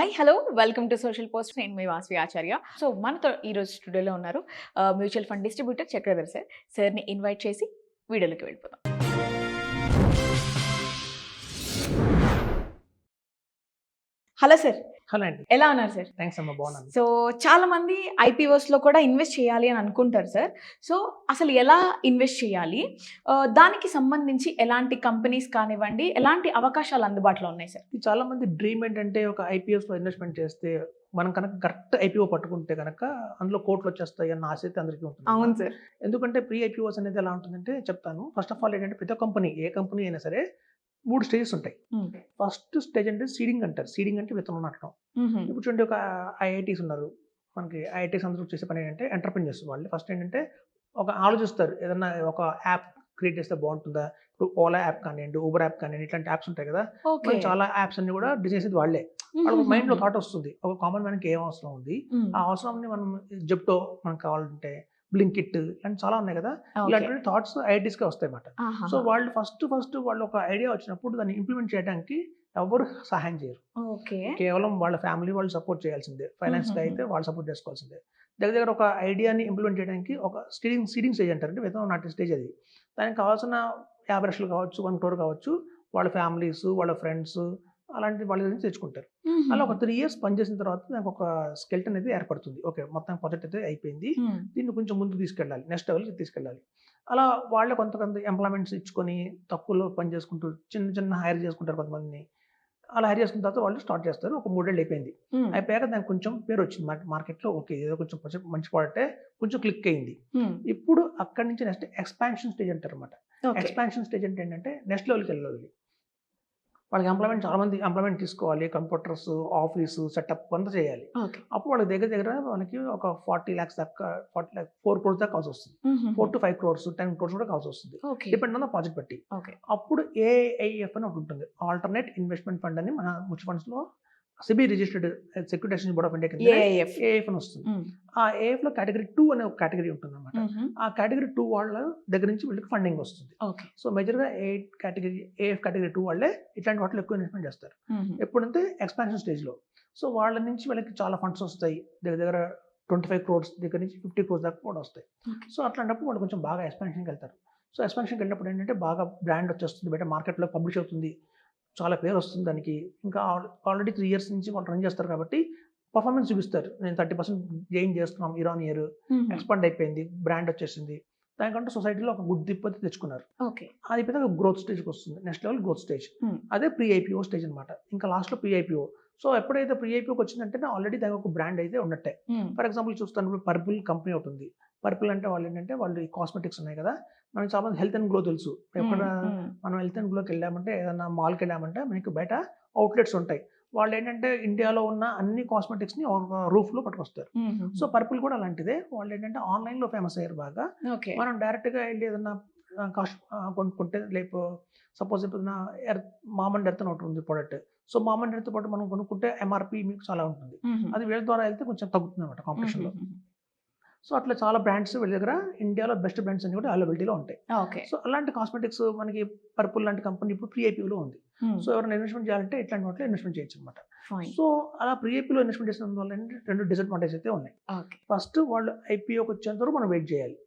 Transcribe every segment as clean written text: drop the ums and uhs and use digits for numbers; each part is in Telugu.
Hi hello welcome to social post. నేను మీ వాసవి ఆచార్య. సో మనతో ఈరోజు స్టూడియోలో ఉన్నారు mutual fund distributor Chakradhar sir. సార్ని ఇన్వైట్ చేసి వీడియోలోకి వెళ్ళిపోదాం. హలో సార్, హలో అండి. ఎలా ఉన్నారు సార్? థ్యాంక్స్ అమ్మా, బాగున్నాను. సో చాలా మంది ఐపీఓస్లో కూడా ఇన్వెస్ట్ చేయాలి అని అనుకుంటారు సార్. సో అసలు ఎలా ఇన్వెస్ట్ చేయాలి, దానికి సంబంధించి ఎలాంటి కంపెనీస్ కానివ్వండి, ఎలాంటి అవకాశాలు అందుబాటులో ఉన్నాయి సార్? చాలా మంది డ్రీమ్ ఏంటంటే ఒక ఐపీఎస్లో ఇన్వెస్ట్మెంట్ చేస్తే మనం కనుక కరెక్ట్ ఐపీఓ పట్టుకుంటే కనుక అందులో కోట్లు వచ్చేస్తాయి అన్న ఆశ అయితే అందరికీ ఉంటుంది. అవును సార్. ఎందుకంటే ప్రీ ఐపీఓస్ అనేది ఎలా ఉంటుందంటే చెప్తాను. ఫస్ట్ ఆఫ్ ఆల్ ఏంటంటే ప్రతి కంపెనీ, ఏ కంపెనీ అయినా సరే 3 స్టేజెస్ ఉంటాయి. ఫస్ట్ స్టేజ్ అంటే సీడింగ్ అంటారు. సీడింగ్ అంటే విత్తనం నాటడం. ఇప్పుడు చూడండి, ఒక ఐఐటీస్ ఉన్నారు. మనకి ఐఐటీస్ అందరూ చేసే పని ఏంటంటే ఎంటర్ప్రెన్యూర్స్ వాళ్ళు ఫస్ట్ ఏంటంటే ఒక ఆలోచిస్తారు, ఏదన్నా ఒక యాప్ క్రియేట్ చేస్తే బాగుంటుందా. ఇప్పుడు ఓలా యాప్ కానివ్వండి, ఊబర్ యాప్ కానివ్వండి, ఇట్లాంటి యాప్స్ ఉంటాయి కదా. చాలా యాప్స్ అన్ని కూడా డిజైన్ చేసేది వాళ్ళే. వాళ్ళకి మైండ్ లో థాట్ వస్తుంది, ఒక కామన్ మ్యాన్కి ఏం అవసరం ఉంది, ఆ అవసరాన్ని మనం జెప్టో మనకు కావాలంటే బ్లింకిట్ ఇలాంటి చాలా ఉన్నాయి కదా. ఇలాంటి థాట్స్ ఐఐటీస్కి వస్తాయి అన్నమాట. సో వాళ్ళు ఫస్ట్ వాళ్ళు ఒక ఐడియా వచ్చినప్పుడు దాన్ని ఇంప్లిమెంట్ చేయడానికి ఎవరు సహాయం చేయరు. కేవలం వాళ్ళ ఫ్యామిలీ వాళ్ళు సపోర్ట్ చేయాల్సిందే. ఫైనాన్స్గా అయితే వాళ్ళు సపోర్ట్ చేసుకోవాల్సిందే. దగ్గర ఒక ఐడియాని ఇంప్లిమెంట్ చేయడానికి ఒక సీడింగ్ స్టేజ్ అంటారు, అంటే విత్తనం నాటే స్టేజ్. అది దానికి కావాల్సిన 50 లక్షలు కావచ్చు, 1 crore కావచ్చు, వాళ్ళ ఫ్యామిలీస్, వాళ్ళ ఫ్రెండ్స్ అలాంటి వాళ్ళ నుంచి తెచ్చుకుంటారు. అలా ఒక 3 years పనిచేసిన తర్వాత నాకు ఒక స్కెల్టన్ అనేది ఏర్పడుతుంది. ఓకే, మొత్తం ప్రాజెక్ట్ అయితే అయిపోయింది, దీన్ని కొంచెం ముందుకు తీసుకెళ్ళాలి, నెక్స్ట్ లెవెల్కి తీసుకెళ్ళాలి. అలా వాళ్ళే కొంత ఎంప్లాయ్మెంట్స్ ఇచ్చుకొని తక్కువలో పని చేసుకుంటూ చిన్న హైర్ చేసుకుంటారు కొంతమందిని. అలా హైర్ చేసుకున్న తర్వాత వాళ్ళు స్టార్ట్ చేస్తారు. ఒక 3 ఏళ్ళు అయిపోయింది. అయిపోయాక దానికి కొంచెం పేరు వచ్చింది మార్కెట్లో. ఓకే, ఏదో కొంచెం మంచి ప్రోడక్టే, కొంచెం క్లిక్ అయింది. ఇప్పుడు అక్కడి నుంచి నెక్స్ట్ ఎక్స్పాన్షన్ స్టేజ్ అంటారు అనమాట. ఎక్స్పాన్షన్ స్టేజ్ అంటే ఏంటంటే నెక్స్ట్ లెవెల్కి వెళ్ళాలి. వాళ్ళకి ఎంప్లాయ్మెంట్ చాలా మంది ఎంప్లాయ్మెంట్ తీసుకోవాలి, కంప్యూటర్స్, ఆఫీసు సెటప్ అంతా చేయాలి. అప్పుడు వాళ్ళకి దగ్గర మనకి ఒక 40 lakhs దాకా, 4 crores దాకా కావాల్సి వస్తుంది. 4 to 5 crores, 10 crores కూడా కావాల్సి వస్తుంది, డిపెండ్ ఆన్ ద ప్రాజెక్ట్ బట్టి. అప్పుడు ఏఐఎఫ్ అని ఒకటి ఉంటుంది, ఆల్టర్నేట్ ఇన్వెస్ట్మెంట్ ఫండ్ అని. మన మ్యూచువల్ ఫండ్స్ లో SEBI registered securitisation board of India కింద ఏఐఎఫ్ అని వస్తుంది. ఆ ఏఎఫ్ లో కేటగిరీ 2 అనే ఒక కేటగిరీ ఉంటుంది అనమాట. ఆ కేటగిరీ 2 వాళ్ళ దగ్గర నుంచి వీళ్ళకి ఫండింగ్ వస్తుంది. సో మేజర్ గా ఏఎఫ్ కేటగిరీ 2 వాళ్ళే ఇట్లాంటి వాటిలో ఎక్కువ ఇన్వెస్ట్మెంట్ చేస్తారు. ఎప్పుడంటే ఎక్స్పాన్షన్ స్టేజ్ లో. సో వాళ్ళ నుంచి వాళ్ళకి చాలా ఫండ్స్ వస్తాయి, దగ్గర 25 crores దగ్గర నుంచి 50 crores దాకా కూడా వస్తాయి. సో అట్లాంటప్పుడు వాళ్ళు కొంచెం బాగా ఎక్స్పాన్షన్కి వెళ్తారు. సో ఎక్స్పాన్షన్కి వెళ్ళినప్పుడు ఏంటంటే బాగా బ్రాండ్ వచ్చేస్తుంది, బయట మార్కెట్లో పబ్లిష్ అవుతుంది, చాలా పేరు వస్తుంది దానికి. ఇంకా ఆల్రెడీ 3 years నుంచి వాళ్ళు రన్ చేస్తారు కాబట్టి పర్ఫార్మెన్స్ చూపిస్తారు. నేను 30% గెయిన్ చేస్తున్నాం ఇయర్ ఆన్ ఇయర్, ఎక్స్పాండ్ అయిపోయింది, బ్రాండ్ వచ్చేసింది. దానికంటే సొసైటీలో ఒక గుడ్ దిప్పతి తెచ్చుకున్నారు. అది అయిపోతే గ్రోత్ స్టేజ్కి వస్తుంది, నెక్స్ట్ లెవెల్ గ్రోత్ స్టేజ్. అదే ప్రీ ఐపీఓ స్టేజ్ అనమాట. ఇంకా లాస్ట్లో ప్రీ ఐపీఓ. సో ఎప్పుడైతే ప్రీ ఐపీఓకి వచ్చిందంటే ఆల్రెడీ దానికి ఒక బ్రాండ్ అయితే ఉన్నట్టే. ఫర్ ఎగ్జాంపుల్ చూస్తాను, పర్పుల్ కంపెనీ ఒకటి ఉంది. పర్పుల్ అంటే వాళ్ళు ఏంటంటే వాళ్ళు ఈ కాస్మెటిక్స్ ఉన్నాయి కదా, మనకి చాలా మంది హెల్త్ అండ్ గ్లో తెలుసు. ఎక్కడ మనం హెల్త్ అండ్ గ్లోకి వెళ్ళామంటే, ఏదైనా మాల్కి వెళ్ళామంటే మనకి బయట అవుట్లెట్స్ ఉంటాయి. వాళ్ళు ఏంటంటే ఇండియాలో ఉన్న అన్ని కాస్మెటిక్స్ని రూఫ్లో పట్టుకొస్తారు. సో పర్పుల్ కూడా అలాంటిదే. వాళ్ళు ఏంటంటే ఆన్లైన్లో ఫేమస్ అయ్యారు బాగా. మనం డైరెక్ట్గా వెళ్ళి ఏదన్నా కాస్ట్ కొనుక్కుంటే, లైక్ సపోజ్ ఇప్పుడు మామ్ అండ్ ఎర్త్ అని ఒకటి ఉంది product. So mom and earth పాటు మనం కొనుక్కుంటే ఎంఆర్పి మీకు చాలా ఉంటుంది. అది వీళ్ళ ద్వారా వెళ్తే కొంచెం తగ్గుతుంది అనమాట కాంపిటీషన్లో. సో అట్లా చాలా బ్రాండ్స్ వీళ్ళ దగ్గర, ఇండియాలో బెస్ట్ బ్రాండ్స్ అన్ని కూడా అవైలబిలిటీలో ఉంటాయి. సో అలాంటి కాస్మెటిక్స్ మనకి పర్పుల్ లాంటి కంపెనీ ఇప్పుడు ప్రీ ఐపీఓలో ఉంది. సో ఎవరైనా ఇన్వెస్ట్మెంట్ చేయాలంటే ఇట్లాంటి వాటిలో ఇన్వెస్ట్మెంట్ చేయొచ్చు అనమాట. సో అలా ప్రీ ఐపీఓలో ఇన్వెస్ట్మెంట్ చేసిన వల్ల 2 డిసడ్వాంటేజ్ అయితే ఉన్నాయి. ఫస్ట్, వాళ్ళు ఐపీఓకి వచ్చేంత వరకు మనం వెయిట్ చేయాలి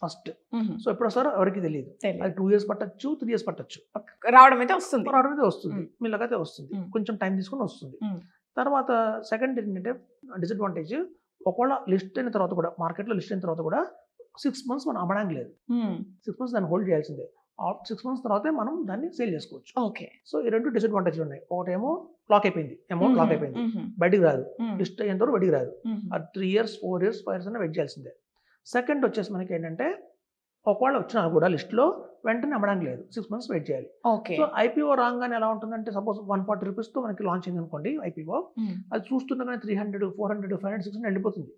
ఫస్ట్. సో ఎప్పుడు వస్తారో ఎవరికి తెలియదు. అది 2 years పట్టచ్చు, 3 years పట్టచ్చు. రావడం అయితే వస్తుంది, మీలాగైతే వస్తుంది, కొంచెం టైం తీసుకొని వస్తుంది. తర్వాత సెకండ్ ఏంటంటే డిసడ్వాంటేజ్, ఒకవేళ లిస్ట్ అయిన తర్వాత కూడా, మార్కెట్లో లిస్ట్ అయిన తర్వాత కూడా 6 months మనం అమ్మడానికి లేదు. 6 months దాన్ని హోల్డ్ చేయాల్సిందే. 6 months తర్వాతే మనం దాన్ని సేల్ చేసుకోవచ్చు. సో ఈ 2 డిసడ్వాంటేజ్ ఉన్నాయి. ఒకటేమో లాక్ అయిపోయింది, అమౌంట్ లాక్ అయిపోయింది, బయటికి రాదు, లిస్ట్ అయ్యేంత వరకు బయటికి రాదు. అది 3 years, 4 years, 5 years అన్న వెయిట్ చేయాల్సిందే. సెకండ్ వచ్చేసి మనకి ఏంటంటే, ఒకవేళ వచ్చినా కూడా లిస్ట్లో వెంటనే అమ్మడానికి లేదు, 6 months వెయిట్ చేయాలి. సో ఐపీఓ రాగానే ఎలా ఉంటుందంటే, సపోజ్ 140 rupeesతో మనకి లాంచ్ అయింది అనుకోండి ఐపీఓ, అది చూస్తుండగానే 300, 400, 500, 600 వెళ్ళిపోతుంది.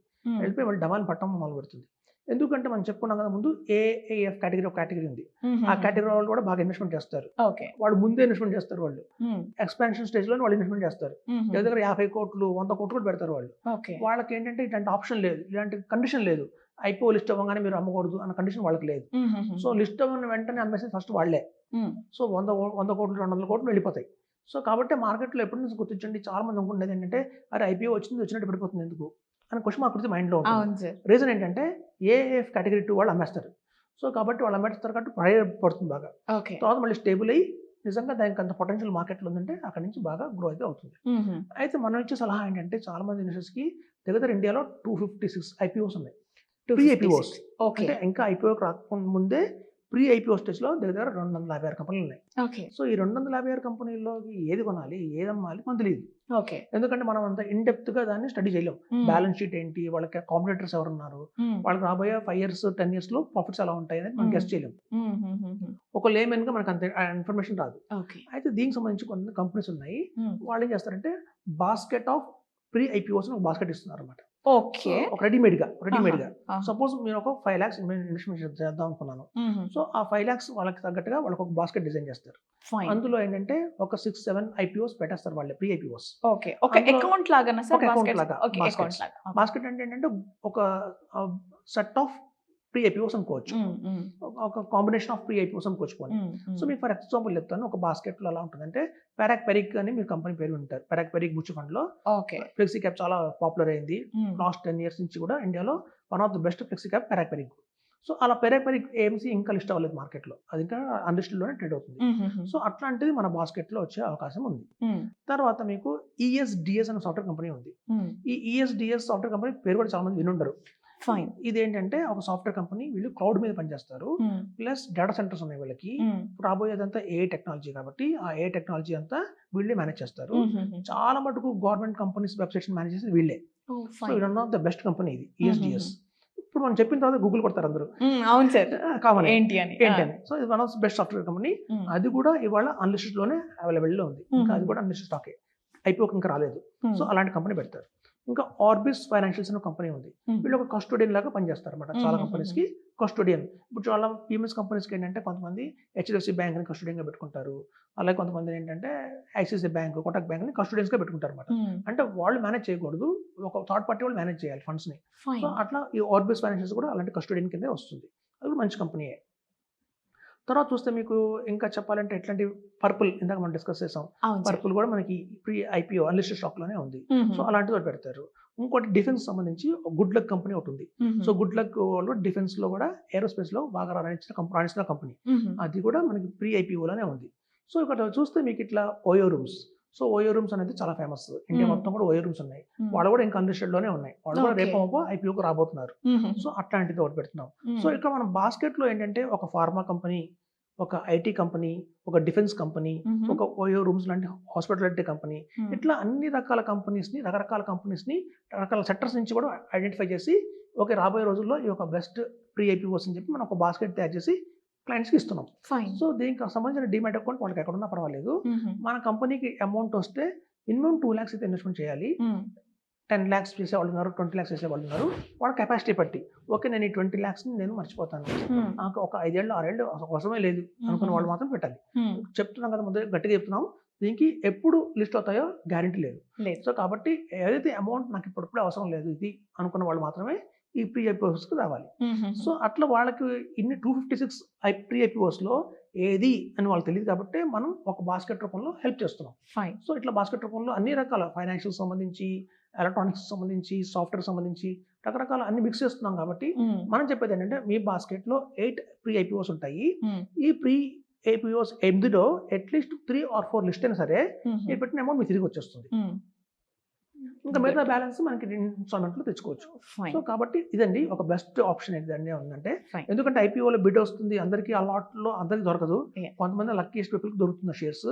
వెళ్ళిపోయి వాళ్ళు డమాన్ పట్టడం మొదలు పెడుతుంది. ఎందుకంటే మనం చెప్పుకున్నాం కదా ముందు, ఏఐఎఫ్ కేటగిరీ ఒక కేటగిరీ ఉంది. ఆ కేటగిరీ వాళ్ళు కూడా బాగా ఇన్వెస్ట్మెంట్ చేస్తారు. వాళ్ళు ముందే ఇన్వెస్ట్మెంట్ చేస్తారు. వాళ్ళు ఎక్స్పాన్షన్ స్టేజ్ లో వాళ్ళు ఇన్వెస్ట్మెంట్ చేస్తారు. దగ్గర 50 కోట్లు, 100 కోట్లు కూడా పెడతారు వాళ్ళు. వాళ్ళకి ఏంటంటే ఇట్లాంటి ఆప్షన్ లేదు, ఇలాంటి కండిషన్ లేదు. ఐపీఓ లిస్ట్ అవ్వగానే మీరు అమ్మకూడదు అన్న కండిషన్ వాళ్ళకి లేదు. సో లిస్ట్ అవ్వని వెంటనే అమ్మేసి ఫస్ట్ వాళ్ళే. సో 100 కోట్లు, 200 కోట్లు వెళ్ళిపోతాయి. సో కాబట్టి మార్కెట్లో ఎప్పటి నుంచి గుర్తించండి, చాలా మంది అనుకునేది ఏంటంటే అరే ఐపీఓ వచ్చినట్టు పడిపోతుంది ఎందుకు అని క్వశ్చన్ మార్క్ అయితే మైండ్లో ఉంటుంది. అవును సార్. రీజన్ ఏంటంటే ఏఎఫ్ కేటగిరీ 2 వాళ్ళు అమ్మేస్తారు. సో కాబట్టి వాళ్ళు అమ్మేస్తారు కాబట్టి ప్రైస్ పడుతుంది బాగా. ఓకే. తర్వాత మళ్ళీ స్టేబుల్ అయ్యి నిజంగా దానికి అంత పొటెన్షియల్ మార్కెట్లో ఉందంటే అక్కడ నుంచి బాగా గ్రో అయితే అవుతుంది. అయితే మనం ఇచ్చే సలహా ఏంటంటే చాలా మంది ఇన్వెస్టర్స్కి దగ్గర ఇండియాలో 256 ఐపీఓస్ ఉన్నాయి. Pre IPOs okay. అంటే ఇంకా ఐపీఓకి రాకుండా ముందే ప్రీ ఐపీఓ స్టేజ్లో దగ్గర 256 కంపెనీలు ఉన్నాయి. ఓకే. సో ఈ 256 కంపెనీల్లో ఏది కొనాలి, ఏది అమ్మాలి మనకు తెలియదు. ఓకే. ఎందుకంటే మనం అంత ఇన్ డెప్త్ గా దాన్ని స్టడీ చేయలేం. బ్యాలెన్స్ షీట్ ఏంటి, వాళ్ళకి కాంపిటేటర్స్ ఎవరు ఉన్నారు, వాళ్ళకి రాబోయే 5 years 10 years లో ప్రాఫిట్స్ ఎలా ఉంటాయి అనేది మనం గెస్ట్ చేయలేం. ఒక లేమెన్ గా మనకు అంత ఇన్ఫర్మేషన్ రాదు. అయితే దీనికి సంబంధించి కొన్ని కంపెనీస్ ఉన్నాయి. వాళ్ళు ఏం చేస్తారంటే బాస్కెట్ ఆఫ్ ప్రీ ఐపీఓస్ ఒక బాస్కెట్ ఇస్తున్నారు అనమాట. ఓకే. ఒక రెడీమేడ్ గా సపోజ్ మీరు ఒక 5 lakhs ఇన్వెస్ట్మెంట్ చేద్దాం అనుకున్నాను. సో ఆ 5 lakhs వాళ్ళకి తగ్గట్టుగా వాళ్ళకి ఒక బాస్కెట్ డిజైన్ చేస్తారు. అందులో ఏంటంటే ఒక 6-7 ఐపీఓస్ పెట్టేస్తారు వాళ్ళే, ప్రీ ఐపీఓస్. ఓకే. ఒక అకౌంట్ లాగానా సార్? అకౌంట్ లాగా బాస్కెట్ అంటే ఏంటంటే ఒక సెట్ ఆఫ్ ప్రీ ఐపీఓస్ అనుకోవచ్చు, ఒక కాంబినేషన్ ఆఫ్ ప్రీ ఐపీఓస్ అనుకోవచ్చు. సో మీకు ఫర్ ఎగ్జాంపుల్ చెప్తాను, ఒక బాస్కెట్ లో ఎలా ఉంటుందంటే పెరాక్ పెరిక్ అని మీరు కంపెనీ పేరు వింటారు. పెరాక్ పెరిక్ మ్యూచువల్ ఫండ్ లో ఫ్లెక్సీ క్యాప్ చాలా పాపులర్ అయింది. లాస్ట్ 10 years నుంచి కూడా ఇండియాలో one of the best flexi cap Parag Parikh. So అలా పెరాక్ పెరిక్ ఏఎంసీ ఇంకా లిస్ట్ అవ్వలేదు మార్కెట్ లో, అది ఇంకా అన్లిస్టెడ్ లోనే ట్రేడ్ అవుతుంది. సో అట్లాంటిది మన బాస్కెట్ లో వచ్చే అవకాశం ఉంది. తర్వాత మీకు ఈఎస్డిఎస్ అనే సాఫ్ట్వేర్ కంపెనీ ఉంది. ఈ ఈఎస్డిఎస్ సాఫ్ట్వేర్ కంపెనీ పేరు కూడా చాలా మంది వినుండరు. ఇదేంటంటే ఒక సాఫ్ట్వేర్ కంపెనీ, వీళ్ళు క్లౌడ్ మీద పనిచేస్తారు, ప్లస్ డేటా సెంటర్స్ ఉన్నాయి వీళ్ళకి. రాబోయేదంతా ఏ టెక్నాలజీ కాబట్టి ఆ ఏ టెక్నాలజీ అంతా వీళ్ళే మేనేజ్ చేస్తారు. చాలా మటుకు గవర్నమెంట్ కంపెనీస్ వెబ్సైట్స్ మేనేజ్ చేసేది వీళ్ళే. So one of the best company ఇది ఈఎస్డిఎస్. ఇప్పుడు మనం చెప్పిన తర్వాత గూగుల్ కొడతారు అందరూ, అవును సార్ కామన్ ఏంటి అని. సో ఇది one of the best software company. అది కూడా ఇవాళ అన్లిస్టెడ్ లోనే అవైలబుల్ లో ఉంది. ఇంకా అది కూడా అన్లిస్టెడ్ స్టాకే, ఐపీఓకి ఇంకా రాలేదు. సో అలాంటి కంపెనీ పెడతారు. ఇంకా ఆర్బిస్ ఫైనాన్షియల్స్ అనే కంపెనీ ఉంది. వీళ్ళు ఒక కస్టోడియన్ లాగా పనిచేస్తారు అనమాట. చాలా కంపెనీస్ కి కస్టోడియన్. ఇప్పుడు చాలా పీఎంఎస్ కంపెనీస్కి ఏంటంటే కొంతమంది హెచ్డిఎఫ్సి బ్యాంక్ ని కస్టోడియన్ గా పెట్టుకుంటారు. అలాగే కొంతమంది ఏంటంటే ఐసిఐసిఐ బ్యాంక్, కోటక్ బ్యాంక్ ని కస్టోడియన్స్ గా పెట్టుకుంటారు అనమాట. అంటే వాళ్ళు మేనేజ్ చేయకూడదు, ఒక థర్డ్ పార్టీ వాళ్ళు మేనేజ్ చేయాలి ఫండ్స్ ని. సో అట్లా ఈ ఆర్బిస్ ఫైనాన్షియల్స్ కూడా అలాంటి కస్టోడియన్ కిందే వస్తుంది. అది మంచి కంపెనీయే. తర్వాత చూస్తే మీకు ఇంకా చెప్పాలంటే ఎట్లాంటి పర్పుల్, ఇందాక మనం డిస్కస్ చేసాం, పర్పుల్ కూడా మనకి ప్రీ ఐపీఓ అన్లిస్టెడ్ స్టాక్ లోనే ఉంది. సో అలాంటిది పెడతారు. ఇంకోటి డిఫెన్స్ సంబంధించి గుడ్ లక్ కంపెనీ ఒకటి ఉంది. సో గుడ్ లక్ వాళ్ళు డిఫెన్స్ లో కూడా ఏరోస్పేస్ లో బాగా రాణించిన కంపెనీ, అది కూడా మనకి ప్రీ ఐపీఓ లోనే ఉంది. సో ఇక్కడ చూస్తే మీకు ఇట్లా OYO rooms. So OYO rooms అనేది చాలా ఫేమస్, ఇండియా మొత్తం కూడా ఓయో రూమ్స్ ఉన్నాయి. వాళ్ళు కూడా ఇంకా అన్లిస్టెడ్ లోనే ఉన్నాయి. వాళ్ళు కూడా రేపు ఐపీఓకి రాబోతున్నారు. సో అట్లాంటిది ఒకటి పెడుతున్నాం. సో ఇక్కడ మనం బాస్కెట్ లో ఏంటంటే ఒక ఫార్మా కంపెనీ, ఒక ఐటీ కంపెనీ, ఒక డిఫెన్స్ కంపెనీ, ఒక ఓయో రూమ్స్ లాంటి హాస్పిటాలిటీ కంపెనీ, ఇట్లా అన్ని రకాల కంపెనీస్ ని, రకరకాల కంపెనీస్ ని రకరకాల సెక్టర్స్ నుంచి కూడా ఐడెంటిఫై చేసి ఓకే రాబోయే రోజుల్లో ఈ ఒక బెస్ట్ ప్రీ ఐపీఓస్ అని చెప్పి మనం ఒక బాస్కెట్ తయారు చేసి క్లయింట్స్కి ఇస్తున్నాం. సో దీనికి సంబంధించిన డిమాట్ అకౌంట్ వాళ్ళకి ఎక్కడున్నా పర్వాలేదు. మన కంపెనీకి అమౌంట్ వస్తే మినిమం 2 lakhs అయితే ఇన్వెస్ట్మెంట్ చేయాలి. 10 lakhs చేసే వాళ్ళు ఉన్నారు, 20 lakhs చేసే వాళ్ళు ఉన్నారు. వాళ్ళ కెపాసిటీ బట్టి ఓకే నేను ఈ 20 lakhs నేను మర్చిపోతాను, నాకు ఒక 5 ఏళ్ళు 6 ఏళ్ళు అవసరమే లేదు అనుకున్న వాళ్ళు మాత్రం పెట్టాలి. చెప్తున్నాం కదా, ముందు గట్టిగా చెప్తున్నాం, దీనికి ఎప్పుడు లిస్ట్ అవుతాయో గ్యారంటీ లేదు. సో కాబట్టి ఏదైతే అమౌంట్ నాకు ఇప్పుడప్పుడే అవసరం లేదు ఇది అనుకున్న వాళ్ళు మాత్రమే ఈ ప్రీ ఐపీఓస్కి రావాలి. సో అట్లా వాళ్ళకి ఇన్ని 256 ప్రీ ఐపీఓస్లో ఏది అని వాళ్ళకి తెలియదు కాబట్టి మనం ఒక బాస్కెట్ రూపంలో హెల్ప్ చేస్తున్నాం. సో ఇట్లా బాస్కెట్ రూపంలో అన్ని రకాల ఫైనాన్షియల్ సంబంధించి, ఎలక్ట్రానిక్స్ సంబంధించి, సాఫ్ట్వేర్ సంబంధించి రకరకాల అన్ని మిక్స్ చేస్తున్నాం కాబట్టి మనం చెప్పేది ఏంటంటే మీ బాస్కెట్లో 8 ప్రీ ఐపీఓస్ ఉంటాయి. ఈ ప్రీ ఐపీఓస్ 8లో అట్లీస్ట్ 3 or 4 లిస్ట్ అయినా సరే మీరు పెట్టిన అమౌంట్ మీకు తిరిగి వచ్చేస్తుంది. ఇంకా మిగతా బ్యాలెన్స్ మనకి ఇన్స్టాల్మెంట్ లో తెచ్చుకోవచ్చు. సో కాబట్టి ఇదండి ఒక బెస్ట్ ఆప్షన్ ఏంటంటే ఉందంటే, ఎందుకంటే ఐపీఓలో బిడ్ వస్తుంది, అందరికీ ఆ లాట్ లో అందరికి దొరకదు. కొంతమంది లక్కీస్ట్ పీపుల్ కి దొరుకుతున్న షేర్స్,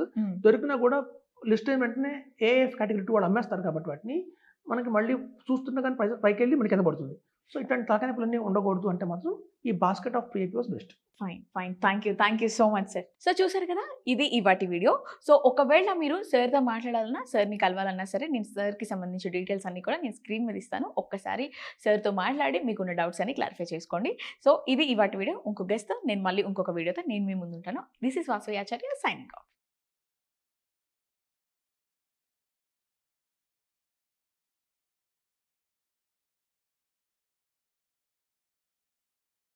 దొరికినా కూడా లిస్ట్ అయిన వెంటనే ఏఎఫ్ కేటగిరీ 2 వాళ్ళు అమ్మేస్తారు కాబట్టి వాటిని మనకి మళ్ళీ చూస్తున్నా కానీ పైకి వెళ్ళి మనకి కింద పడుతుంది. సో ఇట్లాంటి తలకాయపులన్నీ ఉండకూడదు అంటే మాత్రం ఈ basket of pre IPOs best. Fine thank you so much sir. So చూసారు కదా, ఇది ఇవాటి వీడియో. సో ఒకవేళ మీరు సార్తో మాట్లాడాలన్నా, సార్ని కలవాలన్నా సరే, నేను సార్కి సంబంధించిన డీటెయిల్స్ అన్ని కూడా నేను స్క్రీన్ మీద ఇస్తాను. ఒక్కసారి సార్తో మాట్లాడి మీకున్న డౌట్స్ అన్ని క్లారిఫై చేసుకోండి. సో ఇది ఇవాటి వీడియో. ఇంకో గెస్ట్తో నేను మళ్ళీ ఇంకొక వీడియోతో నేను మీ ముందు ఉంటాను. This is Vasavi Acharya signing off.